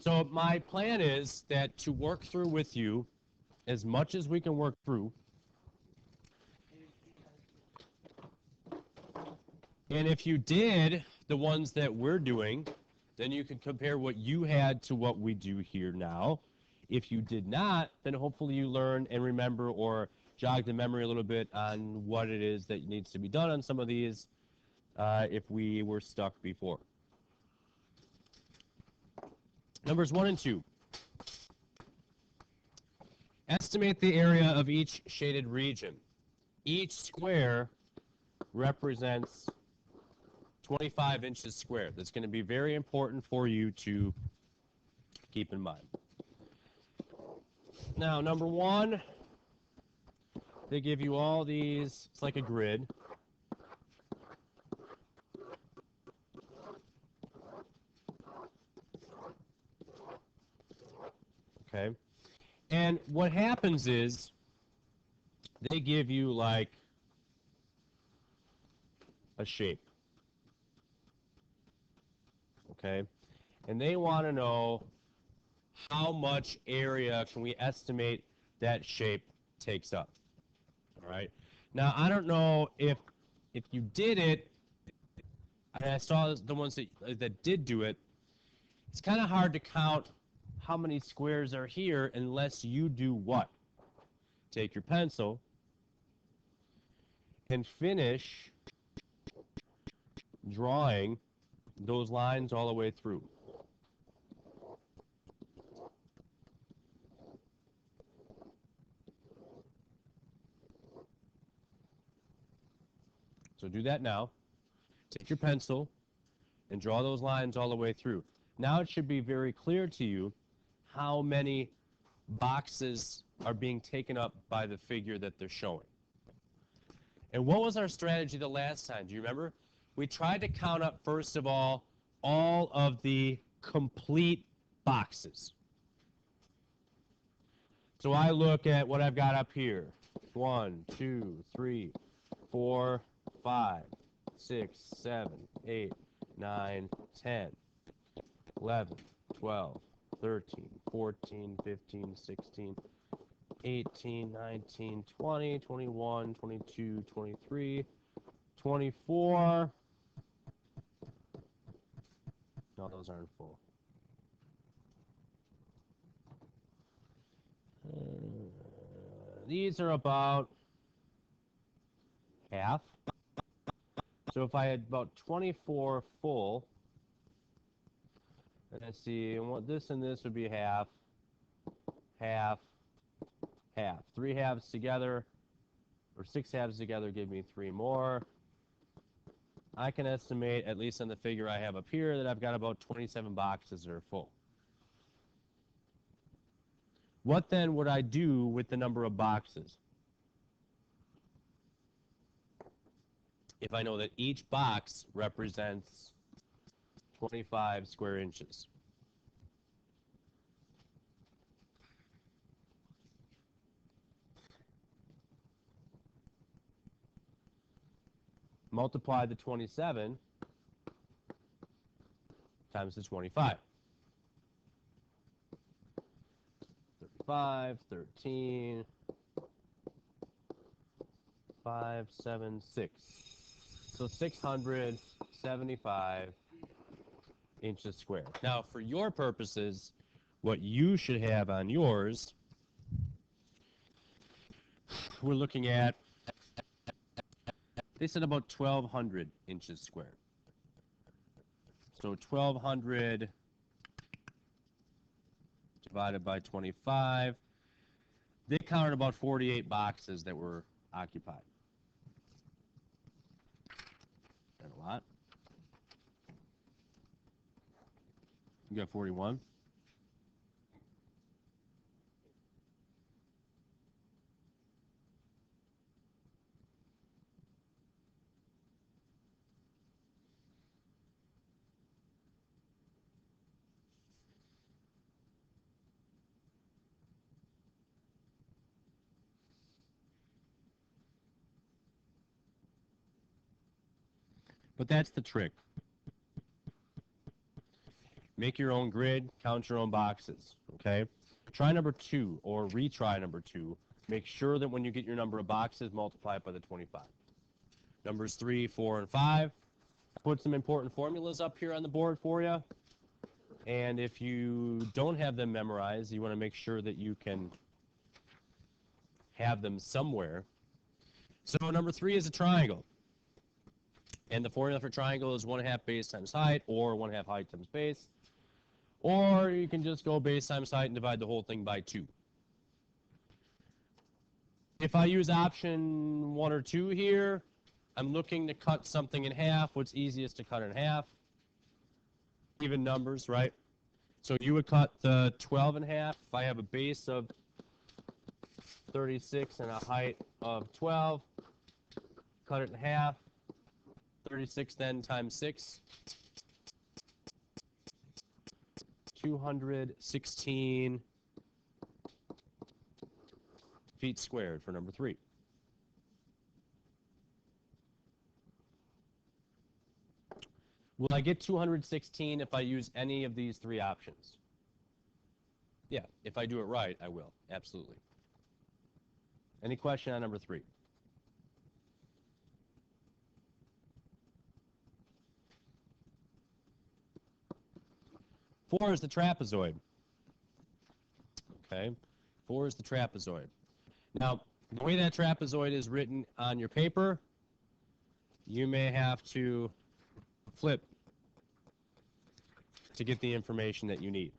So my plan is that to work through with you as much as we can work through. And if you did the ones that we're doing, then you can compare what you had to what we do here now. If you did not, then hopefully you learn and remember or jog the memory a little bit on what it is that needs to be done on some of these if we were stuck before. Numbers 1 and 2. Estimate the area of each shaded region. Each square represents 25 inches squared. That's going to be very important for you to keep in mind. Now, number 1, they give you all these, it's like a grid. Okay. And what happens is they give you like a shape. Okay. And they want to know how much area can we estimate that shape takes up. All right. Now, I don't know if you did it, and I saw the ones that did do it, it's kind of hard to count how many squares are here unless you do what? Take your pencil and finish drawing those lines all the way through. So do that now. Take your pencil and draw those lines all the way through. Now it should be very clear to you how many boxes are being taken up by the figure that they're showing. And what was our strategy the last time? Do you remember? We tried to count up, first of all of the complete boxes. So I look at what I've got up here. 1, 2, 3, 4, 5, 6, 7, 8, 9, 10, 11, 12, 13, 14, 15, 16, 18, 19, 20, 21, 22, 23, 24. No, those aren't full. These are about half. So if I had about 24 full, let's see, and what this and this would be half, half, half. 3 halves together, or 6 halves together give me 3 more. I can estimate, at least on the figure I have up here, that I've got about 27 boxes that are full. What then would I do with the number of boxes? If I know that each box represents 25 square inches. Multiply the 27 times the 25. 35, 13, 5, 7, 6. So 675 inches squared. Now, for your purposes, what you should have on yours, we're looking at, they said about 1,200 inches squared. So 1,200 divided by 25. They counted about 48 boxes that were occupied. That's a lot. You got 41. But that's the trick. Make your own grid, count your own boxes, okay? Try number 2 or retry number 2. Make sure that when you get your number of boxes, multiply it by the 25. Numbers 3, 4, and 5. I put some important formulas up here on the board for you. And if you don't have them memorized, you want to make sure that you can have them somewhere. So number 3 is a triangle. And the formula for triangle is 1/2 base times height, or 1/2 height times base. Or you can just go base times height and divide the whole thing by 2. If I use option 1 or 2 here, I'm looking to cut something in half. What's easiest to cut in half? Even numbers, right? So you would cut the 12 in half. If I have a base of 36 and a height of 12, cut it in half. 36 then times 6. 216 feet squared for number 3. Will I get 216 if I use any of these 3 options? Yeah, if I do it right, I will. Absolutely. Any question on number 3? Four is the trapezoid. Okay, 4 is the trapezoid. Now, the way that trapezoid is written on your paper, you may have to flip to get the information that you need.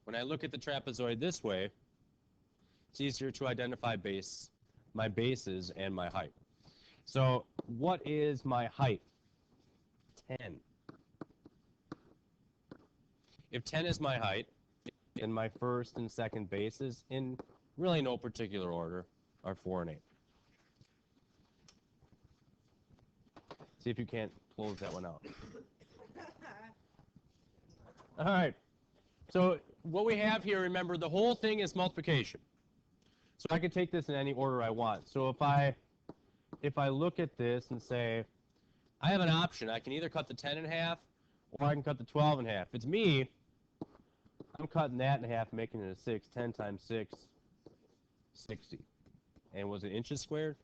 When I look at the trapezoid this way, it's easier to identify my bases and my height. So what is my height? 10. If 10 is my height, then my first and second bases, in really no particular order, are 4 and 8. See if you can't close that one out. All right. So what we have here, remember, the whole thing is multiplication. So I can take this in any order I want. So if I look at this and say, I have an option. I can either cut the 10 in half, or I can cut the 12 in half. If it's me, I'm cutting that in half, making it a 6. 10 times 6, 60. And was it inches squared?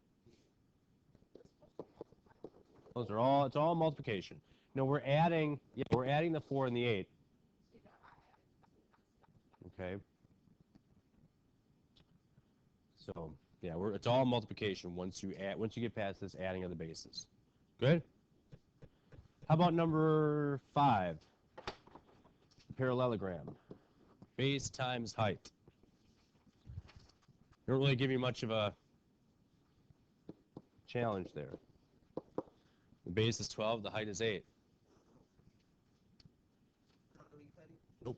Those are all, it's all multiplication. No, we're adding the 4 and the 8. Okay. So, yeah, it's all multiplication once you get past this adding of the bases. Good? How about number 5? Parallelogram. Base times height. Don't really give you much of a challenge there. The base is 12, the height is 8. Nope.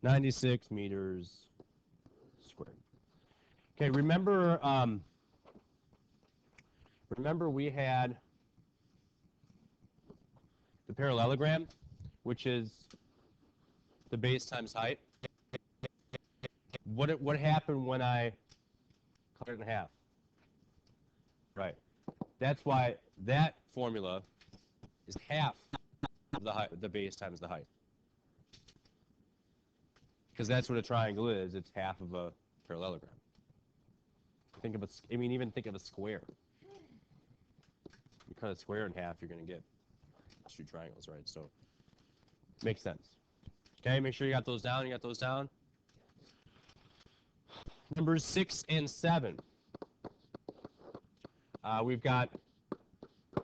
$96 meters squared. Okay, remember we had the parallelogram, which is the base times height. What happened when I cut it in half? Right. That's why that formula is half of the height, the base times the height. Because that's what a triangle is. It's half of a parallelogram. Even think of a square. You cut a square in half, you're going to get 2 triangles, right? So, makes sense. Okay, make sure you got those down. You got those down? Numbers 6 and 7. We've got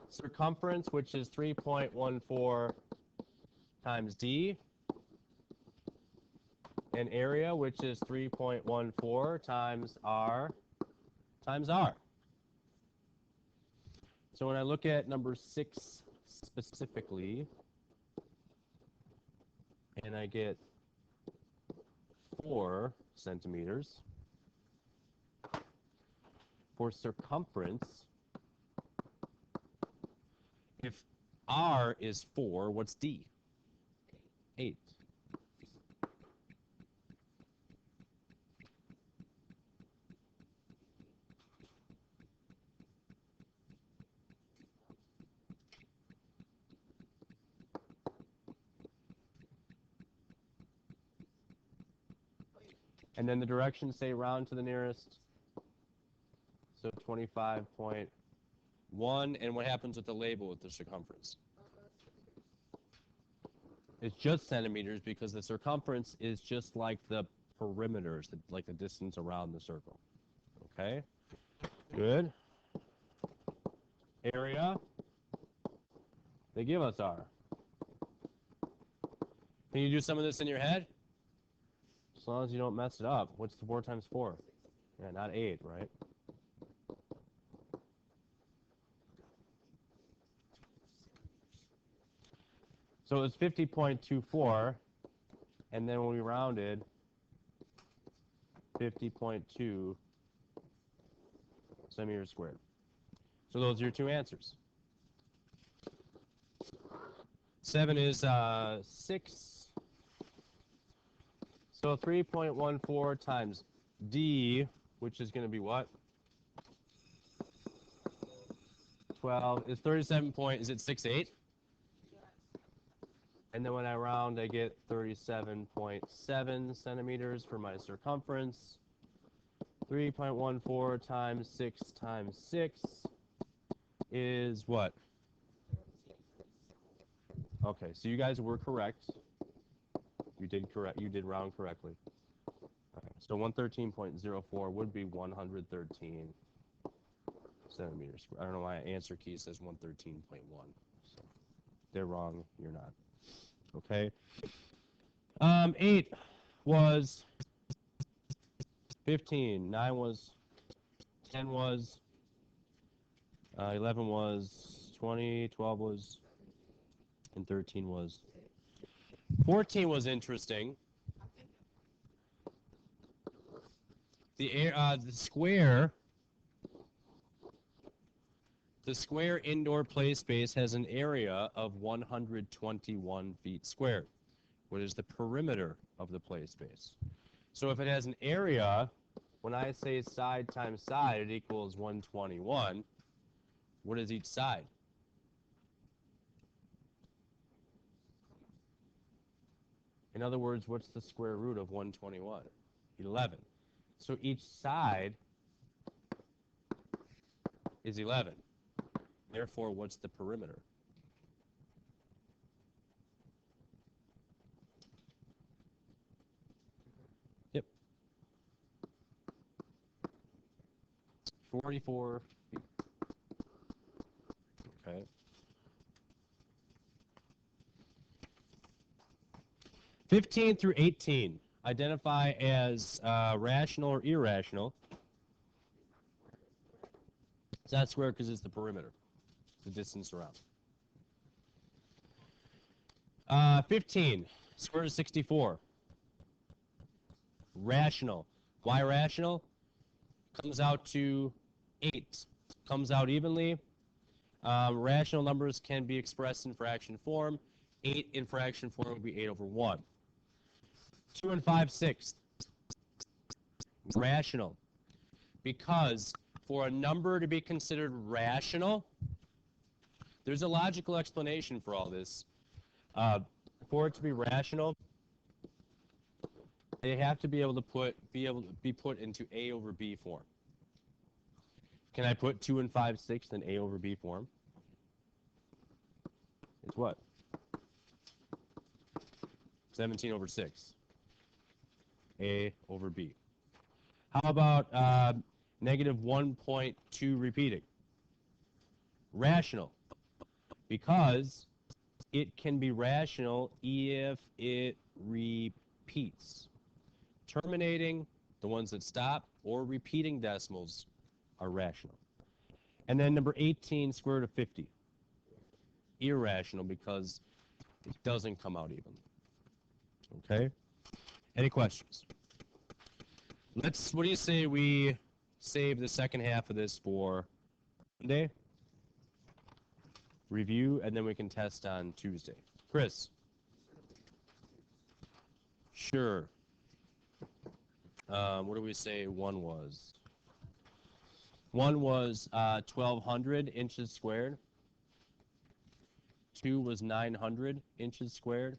circumference, which is 3.14 times d, and area, which is 3.14 times r times r. So when I look at number 6 specifically, and I get 4 centimeters, for circumference, if r is 4, what's d? 8. And then the directions say round to the nearest. So 25.1. And what happens with the label with the circumference? It's just centimeters because the circumference is just like the perimeters, like the distance around the circle. Okay? Good. Area. They give us R. Can you do some of this in your head? As long as you don't mess it up. What's 4 times 4? Yeah, not 8, right? So it's 50.24, and then when we rounded, 50.2 centimeters squared. So those are your two answers. 7 is 6. So 3.14 times D, which is going to be what? 12 is 37 point, is it 6.8? And then when I round, I get 37.7 centimeters for my circumference. 3.14 times 6 times 6 is what? Okay, so you guys were correct. You did round correctly. Okay, so 113.04 would be 113 centimeters squared. I don't know why answer key says 113.1. So they're wrong, you're not. Okay. 8 was 15, 9 was, 10 was, 11 was, 20, 12 was, and 13 was. 14 was interesting. The square indoor play space has an area of 121 feet squared. What is the perimeter of the play space? So if it has an area, when I say side times side, it equals 121. What is each side? In other words, what's the square root of 121? 11. So each side is 11. Therefore, what's the perimeter? Yep. 44 feet. Okay. 15 through 18 identify as rational or irrational. It's not square because it's the perimeter, the distance around. 15, square root of 64. Rational. Why rational? Comes out to 8. Comes out evenly. Rational numbers can be expressed in fraction form. 8 in fraction form would be 8 over 1. 2 and 5/6. Rational. Because for a number to be considered rational, there's a logical explanation for all this. For it to be rational, they have to be able to be put into A over B form. Can I put 2 and 5/6 in A over B form? It's what? 17 over 6. A over B. How about negative 1.2 repeating? Rational. Because it can be rational if it repeats. Terminating, the ones that stop, or repeating decimals are rational. And then number 18, square root of 50. Irrational because it doesn't come out even. Okay? Any questions? What do you say we save the second half of this for Monday? Review, and then we can test on Tuesday. Chris? Sure. What do we say 1 was? 1 was 1,200 inches squared. 2 was 900 inches squared.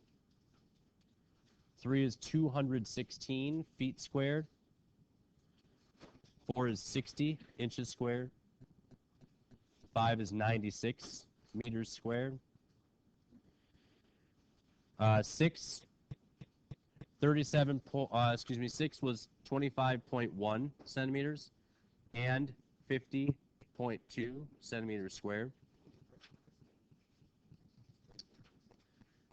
3 is 216 feet squared. 4 is 60 inches squared. 5 is 96 meters squared. 6 was 25.1 centimeters and 50.2 centimeters squared.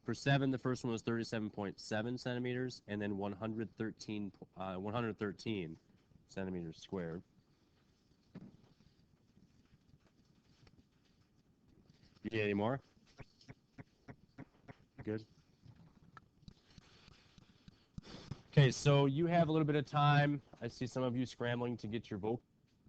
For 7, the first one was 37.7 centimeters and then 113 centimeters squared. You get any more? Good. Okay, so you have a little bit of time. I see some of you scrambling to get your vote